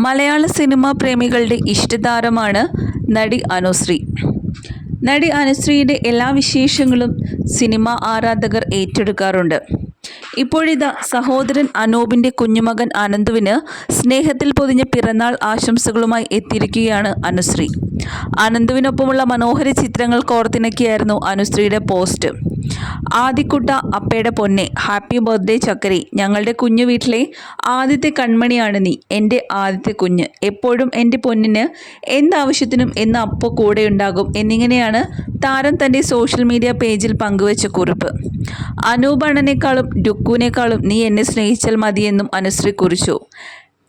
മലയാള cinema പ്രേമികളുടെ ഇഷ്ടതാരമാണ് നടി അനുശ്രീ. നടി അനുശ്രീയുടെ എല്ലാ വിശേഷങ്ങളും സിനിമാ ആരാധകർ ഏറ്റെടുക്കാറുണ്ട്. ഇപ്പോഴിതാ സഹോദരൻ അനൂപിൻ്റെ കുഞ്ഞുമകൻ അനന്തുവിന് സ്നേഹത്തിൽ പൊതിഞ്ഞ പിറന്നാൾ ആശംസകളുമായി എത്തിയിരിക്കുകയാണ് അനുശ്രീ. അനന്തുവിനൊപ്പമുള്ള മനോഹര ചിത്രങ്ങൾ കോർത്തിണക്കിയായിരുന്നു അനുശ്രീയുടെ പോസ്റ്റ്. ആദിക്കുട്ട, അപ്പയുടെ പൊന്നെ, ഹാപ്പി ബർത്ത്ഡേ ചക്കരി, ഞങ്ങളുടെ കുഞ്ഞു വീട്ടിലെ ആദ്യത്തെ കൺമണിയാണ് നീ, എൻ്റെ ആദ്യത്തെ കുഞ്ഞ്, എപ്പോഴും എൻ്റെ പൊന്നിന് എന്താവശ്യത്തിനും എന്ന് അപ്പോൾ കൂടെയുണ്ടാകും എന്നിങ്ങനെയാണ് താരം തൻ്റെ സോഷ്യൽ മീഡിയ പേജിൽ പങ്കുവച്ച കുറിപ്പ്. അനൂപ് അണ്ണനേക്കാളും ഡുക്കുവിനേക്കാളും നീ എന്നെ സ്നേഹിച്ചാൽ മതിയെന്നും അനുശ്രീ കുറിച്ചു.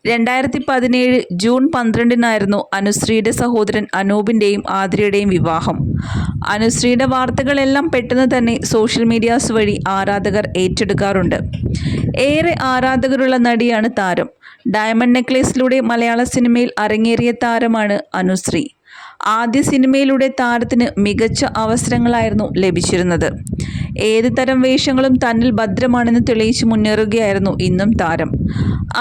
2017 ജൂൺ 12 അനുശ്രീയുടെ സഹോദരൻ അനൂപിൻ്റെയും ആതിരയുടെയും വിവാഹം. അനുശ്രീയുടെ വാർത്തകളെല്ലാം പെട്ടെന്ന് തന്നെ സോഷ്യൽ മീഡിയാസ് വഴി ആരാധകർ ഏറ്റെടുക്കാറുണ്ട്. ഏറെ ആരാധകരുള്ള നടിയാണ് താരം. ഡയമണ്ട് നെക്ലേസിലൂടെ മലയാള സിനിമയിൽ അരങ്ങേറിയ താരമാണ് അനുശ്രീ. ആദ്യ സിനിമയിലൂടെ താരത്തിന് മികച്ച അവസരങ്ങളായിരുന്നു ലഭിച്ചിരുന്നത്. ഏത് തരം വേഷങ്ങളും തന്നിൽ ഭദ്രമാണെന്ന് തെളിയിച്ച് മുന്നേറുകയായിരുന്നു ഇന്നും താരം.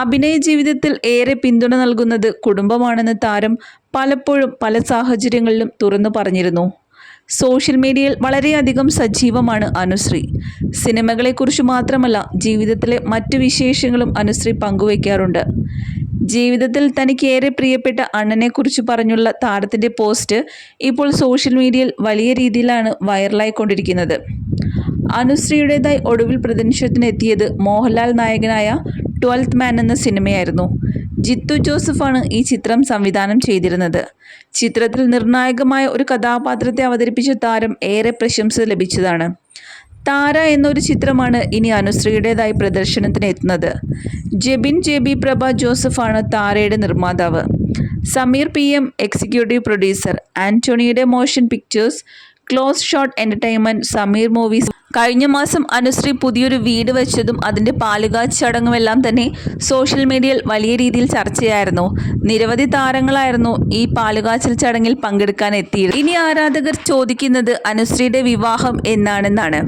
അഭിനയ ജീവിതത്തിൽ ഏറെ പിന്തുണ നൽകുന്നത് കുടുംബമാണെന്ന് താരം പലപ്പോഴും പല സാഹചര്യങ്ങളിലും തുറന്നു പറഞ്ഞിരുന്നു. സോഷ്യൽ മീഡിയയിൽ വളരെയധികം സജീവമാണ് അനുശ്രീ. സിനിമകളെക്കുറിച്ച് മാത്രമല്ല, ജീവിതത്തിലെ മറ്റു വിശേഷങ്ങളും അനുശ്രീ പങ്കുവയ്ക്കാറുണ്ട്. ജീവിതത്തിൽ തനിക്ക് ഏറെ പ്രിയപ്പെട്ട അണ്ണനെക്കുറിച്ച് പറഞ്ഞുള്ള താരത്തിൻ്റെ പോസ്റ്റ് ഇപ്പോൾ സോഷ്യൽ മീഡിയയിൽ വലിയ രീതിയിലാണ് വൈറലായിക്കൊണ്ടിരിക്കുന്നത്. അനുശ്രീയുടേതായി ഒടുവിൽ പ്രദർശനത്തിനെത്തിയത് മോഹൻലാൽ നായകനായ 12th മാൻ എന്ന സിനിമയായിരുന്നു. ജിത്തു ജോസഫാണ് ഈ ചിത്രം സംവിധാനം ചെയ്തിരുന്നത്. ചിത്രത്തിൽ നിർണായകമായ ഒരു കഥാപാത്രത്തെ അവതരിപ്പിച്ച താരം ഏറെ പ്രശംസ ലഭിച്ചതാണ്. താര എന്നൊരു ചിത്രമാണ് ഇനി അനുശ്രീയുടേതായി പ്രദർശനത്തിന് എത്തുന്നത്. ജെബിൻ JB പ്രഭ ജോസഫാണ് താരയുടെ നിർമ്മാതാവ്. Sameer PM executive producer. ആന്റണിയുടെ motion pictures, close shot entertainment, Sameer movies. കഴിഞ്ഞ മാസം അനുശ്രീ പുതിയൊരു വീട് വെച്ചതും അതിൻ്റെ പാലുകാച്ച് ചടങ്ങുമെല്ലാം തന്നെ സോഷ്യൽ മീഡിയയിൽ വലിയ രീതിയിൽ ചർച്ചയായിരുന്നു. നിരവധി താരങ്ങളായിരുന്നു ഈ പാലുകാച്ചൽ ചടങ്ങിൽ പങ്കെടുക്കാൻ എത്തിയത്. ഇനി ആരാധകർ ചോദിക്കുന്നത് അനുശ്രീയുടെ വിവാഹം എന്നാണെന്നാണ്.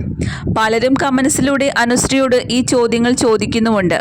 പലരും കമൻസിലൂടെ അനുശ്രീയോട് ഈ ചോദ്യങ്ങൾ ചോദിക്കുന്നുമുണ്ട്.